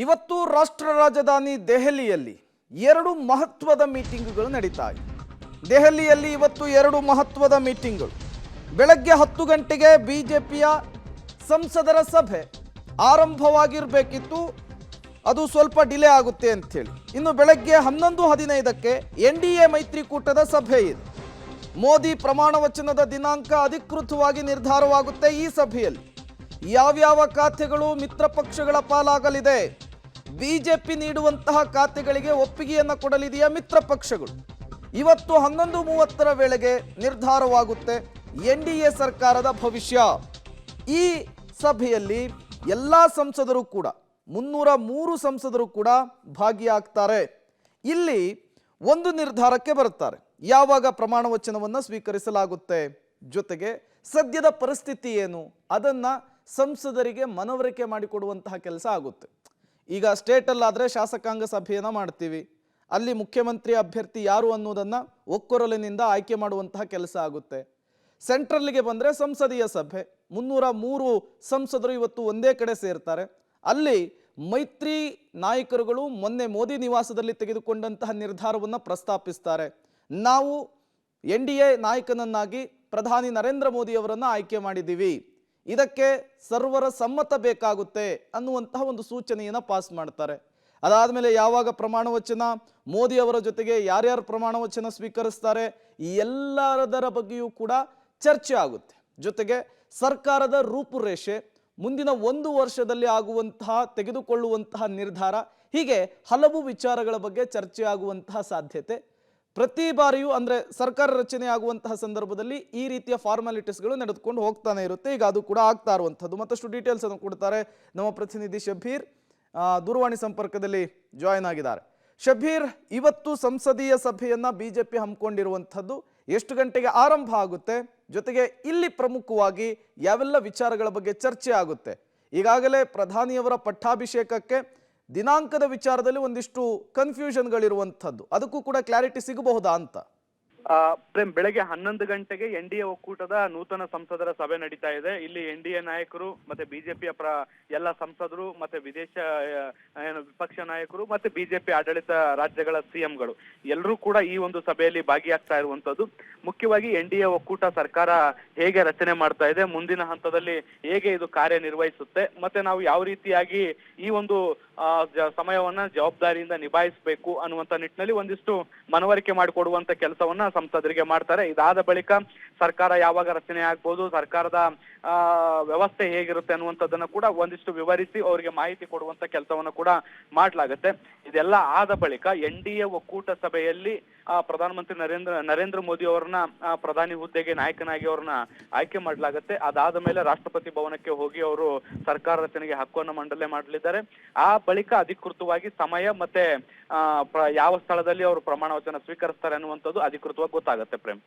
ಇವತ್ತು ರಾಷ್ಟ್ರ ರಾಜಧಾನಿ ದೆಹಲಿಯಲ್ಲಿ ಎರಡು ಮಹತ್ವದ ಮೀಟಿಂಗ್ಗಳು ನಡೀತಾ ಇದೆ. ದೆಹಲಿಯಲ್ಲಿ ಇವತ್ತು ಎರಡು ಮಹತ್ವದ ಮೀಟಿಂಗ್ಗಳು. ಬೆಳಗ್ಗೆ 10 ಗಂಟೆಗೆ ಬಿಜೆಪಿಯ ಸಂಸದರ ಸಭೆ ಆರಂಭವಾಗಿರಬೇಕಿತ್ತು, ಅದು ಸ್ವಲ್ಪ ಡಿಲೇ ಆಗುತ್ತೆ ಅಂಥೇಳಿ. ಇನ್ನು ಬೆಳಗ್ಗೆ 11:15ಕ್ಕೆ NDA ಮೈತ್ರಿಕೂಟದ ಸಭೆ ಇದೆ. ಮೋದಿ ಪ್ರಮಾಣ ವಚನದ ದಿನಾಂಕ ಅಧಿಕೃತವಾಗಿ ನಿರ್ಧಾರವಾಗುತ್ತೆ. ಈ ಸಭೆಯಲ್ಲಿ ಯಾವ್ಯಾವ ಖಾತೆಗಳು ಮಿತ್ರ ಪಕ್ಷಗಳ ಪಾಲಾಗಲಿದೆ, ಬಿಜೆಪಿ ನೀಡುವಂತಹ ಖಾತೆಗಳಿಗೆ ಒಪ್ಪಿಗೆಯನ್ನು ಕೊಡಲಿದೆಯಾ ಮಿತ್ರ ಪಕ್ಷಗಳು, ಇವತ್ತು 11:30ರ ವೇಳೆಗೆ ನಿರ್ಧಾರವಾಗುತ್ತೆ NDA ಸರ್ಕಾರದ ಭವಿಷ್ಯ. ಈ ಸಭೆಯಲ್ಲಿ ಎಲ್ಲ ಸಂಸದರು ಕೂಡ 303 ಸಂಸದರು ಕೂಡ ಭಾಗಿಯಾಗ್ತಾರೆ. ಇಲ್ಲಿ ಒಂದು ನಿರ್ಧಾರಕ್ಕೆ ಬರುತ್ತಾರೆ, ಯಾವಾಗ ಪ್ರಮಾಣ ವಚನವನ್ನು ಸ್ವೀಕರಿಸಲಾಗುತ್ತೆ, ಜೊತೆಗೆ ಸದ್ಯದ ಪರಿಸ್ಥಿತಿ ಏನು ಅದನ್ನು ಸಂಸದರಿಗೆ ಮನವರಿಕೆ ಮಾಡಿಕೊಡುವಂತಹ ಕೆಲಸ ಆಗುತ್ತೆ. ಈಗ ಸ್ಟೇಟಲ್ಲಾದರೆ ಶಾಸಕಾಂಗ ಸಭೆಯನ್ನು ಮಾಡ್ತೀವಿ, ಅಲ್ಲಿ ಮುಖ್ಯಮಂತ್ರಿ ಅಭ್ಯರ್ಥಿ ಯಾರು ಅನ್ನೋದನ್ನು ಒಕ್ಕೊರಲಿನಿಂದ ಆಯ್ಕೆ ಮಾಡುವಂತಹ ಕೆಲಸ ಆಗುತ್ತೆ. ಸೆಂಟ್ರಲ್ಗೆ ಬಂದರೆ ಸಂಸದೀಯ ಸಭೆ, 303 ಸಂಸದರು ಇವತ್ತು ಒಂದೇ ಕಡೆ ಸೇರ್ತಾರೆ. ಅಲ್ಲಿ ಮೈತ್ರಿ ನಾಯಕರುಗಳು ಮೊನ್ನೆ ಮೋದಿ ನಿವಾಸದಲ್ಲಿ ತೆಗೆದುಕೊಂಡಂತಹ ನಿರ್ಧಾರವನ್ನು ಪ್ರಸ್ತಾಪಿಸ್ತಾರೆ. ನಾವು NDA ನಾಯಕನನ್ನಾಗಿ ಪ್ರಧಾನಿ ನರೇಂದ್ರ ಮೋದಿ ಅವರನ್ನು ಆಯ್ಕೆ ಮಾಡಿದ್ದೀವಿ, ಇದಕ್ಕೆ ಸರ್ವರ ಸಮ್ಮತ ಬೇಕಾಗುತ್ತೆ ಅನ್ನುವಂತಹ ಒಂದು ಸೂಚನೆಯನ್ನು ಪಾಸ್ ಮಾಡ್ತಾರೆ. ಅದಾದಮೇಲೆ ಯಾವಾಗ ಪ್ರಮಾಣ ವಚನ, ಮೋದಿ ಅವರ ಜೊತೆಗೆ ಯಾರ್ಯಾರು ಪ್ರಮಾಣ ವಚನ ಸ್ವೀಕರಿಸ್ತಾರೆ, ಎಲ್ಲದರ ಬಗ್ಗೆಯೂ ಕೂಡ ಚರ್ಚೆ ಆಗುತ್ತೆ. ಜೊತೆಗೆ ಸರ್ಕಾರದ ರೂಪುರೇಷೆ, ಮುಂದಿನ 1 ವರ್ಷದಲ್ಲಿ ಆಗುವಂತಹ ತೆಗೆದುಕೊಳ್ಳುವಂತಹ ನಿರ್ಧಾರ, ಹೀಗೆ ಹಲವು ವಿಚಾರಗಳ ಬಗ್ಗೆ ಚರ್ಚೆ ಆಗುವಂತಹ ಸಾಧ್ಯತೆ. ಪ್ರತಿ ಬಾರಿಯೂ ಅಂದರೆ ಸರ್ಕಾರ ರಚನೆ ಆಗುವಂತಹ ಸಂದರ್ಭದಲ್ಲಿ ಈ ರೀತಿಯ ಫಾರ್ಮಾಲಿಟೀಸ್ಗಳು ನಡೆದುಕೊಂಡು ಹೋಗ್ತಾನೆ ಇರುತ್ತೆ. ಈಗ ಅದು ಕೂಡ ಆಗ್ತಾ ಇರುವಂಥದ್ದು. ಮತ್ತಷ್ಟು ಡೀಟೇಲ್ಸ್ ಅನ್ನು ಕೊಡ್ತಾರೆ ನಮ್ಮ ಪ್ರತಿನಿಧಿ ಶಬೀರ್, ದೂರವಾಣಿ ಸಂಪರ್ಕದಲ್ಲಿ ಜಾಯಿನ್ ಆಗಿದ್ದಾರೆ. ಶಬೀರ್, ಇವತ್ತು ಸಂಸದೀಯ ಸಭೆಯನ್ನ ಬಿಜೆಪಿ ಹಮ್ಮಿಕೊಂಡಿರುವಂಥದ್ದು ಎಷ್ಟು ಗಂಟೆಗೆ ಆರಂಭ ಆಗುತ್ತೆ, ಜೊತೆಗೆ ಇಲ್ಲಿ ಪ್ರಮುಖವಾಗಿ ಯಾವೆಲ್ಲ ವಿಚಾರಗಳ ಬಗ್ಗೆ ಚರ್ಚೆ ಆಗುತ್ತೆ? ಈಗಾಗಲೇ ಪ್ರಧಾನಿಯವರ ಪಟ್ಟಾಭಿಷೇಕಕ್ಕೆ ದಿನಾಂಕದ ವಿಚಾರದಲ್ಲಿ ಒಂದಿಷ್ಟು ಕನ್ಫ್ಯೂಷನ್ಗಳಿರುವಂಥದ್ದು, ಅದಕ್ಕೂ ಕೂಡ ಕ್ಲಾರಿಟಿ ಸಿಗಬಹುದಾ ಅಂತ? ಪ್ರೇಮ್, ಬೆಳಗ್ಗೆ 11 ಗಂಟೆಗೆ NDA ಒಕ್ಕೂಟದ ನೂತನ ಸಂಸದರ ಸಭೆ ನಡೀತಾ ಇದೆ. ಇಲ್ಲಿ NDA ನಾಯಕರು ಮತ್ತೆ ಬಿಜೆಪಿಯ ಎಲ್ಲ ಸಂಸದರು ಮತ್ತೆ ವಿದೇಶ ವಿಪಕ್ಷ ನಾಯಕರು ಮತ್ತೆ ಬಿಜೆಪಿ ಆಡಳಿತ ರಾಜ್ಯಗಳ CMಗಳು ಎಲ್ಲರೂ ಕೂಡ ಈ ಒಂದು ಸಭೆಯಲ್ಲಿ ಭಾಗಿಯಾಗ್ತಾ ಇರುವಂತದ್ದು. ಮುಖ್ಯವಾಗಿ NDA ಒಕ್ಕೂಟ ಸರ್ಕಾರ ಹೇಗೆ ರಚನೆ ಮಾಡ್ತಾ ಇದೆ, ಮುಂದಿನ ಹಂತದಲ್ಲಿ ಹೇಗೆ ಇದು ಕಾರ್ಯನಿರ್ವಹಿಸುತ್ತೆ, ಮತ್ತೆ ನಾವು ಯಾವ ರೀತಿಯಾಗಿ ಈ ಒಂದು ಸಮಯವನ್ನ ಜವಾಬ್ದಾರಿಯಿಂದ ನಿಭಾಯಿಸಬೇಕು ಅನ್ನುವಂತ ನಿಟ್ಟಿನಲ್ಲಿ ಒಂದಿಷ್ಟು ಮನವರಿಕೆ ಮಾಡಿಕೊಡುವಂತ ಕೆಲಸವನ್ನ ಸಂಸದರಿಗೆ ಮಾಡ್ತಾರೆ. ಇದಾದ ಬಳಿಕ ಸರ್ಕಾರ ಯಾವಾಗ ರಚನೆ ಆಗ್ಬೋದು, ಸರ್ಕಾರದ ವ್ಯವಸ್ಥೆ ಹೇಗಿರುತ್ತೆ ಅನ್ನುವಂಥದ್ದನ್ನ ಕೂಡ ಒಂದಿಷ್ಟು ವಿವರಿಸಿ ಅವರಿಗೆ ಮಾಹಿತಿ ಕೊಡುವಂತ ಕೆಲಸವನ್ನ ಕೂಡ ಮಾಡ್ಲಾಗತ್ತೆ. ಇದೆಲ್ಲ ಆದ ಬಳಿಕ NDA ಒಕ್ಕೂಟ ಸಭೆಯಲ್ಲಿ ಪ್ರಧಾನಮಂತ್ರಿ ನರೇಂದ್ರ ಮೋದಿ ಅವರನ್ನ ಪ್ರಧಾನಿ ಹುದ್ದೆಗೆ ನಾಯಕನಾಗಿ ಅವ್ರನ್ನ ಆಯ್ಕೆ ಮಾಡಲಾಗುತ್ತೆ. ಅದಾದ ಮೇಲೆ ರಾಷ್ಟ್ರಪತಿ ಭವನಕ್ಕೆ ಹೋಗಿ ಅವರು ಸರ್ಕಾರ ರಚನೆಗೆ ಹಕ್ಕನ್ನು ಮಂಡನೆ ಮಾಡಲಿದ್ದಾರೆ. ಆ ಬಳಿಕ ಅಧಿಕೃತವಾಗಿ ಸಮಯ ಮತ್ತೆ ಯಾವ ಸ್ಥಳದಲ್ಲಿ ಅವರು ಪ್ರಮಾಣ ವಚನ ಸ್ವೀಕರಿಸ್ತಾರೆ ಅನ್ನುವಂಥದ್ದು ಅಧಿಕೃತವಾಗಿ ಗೊತ್ತಾಗುತ್ತೆ. ಪ್ರೇಮ್.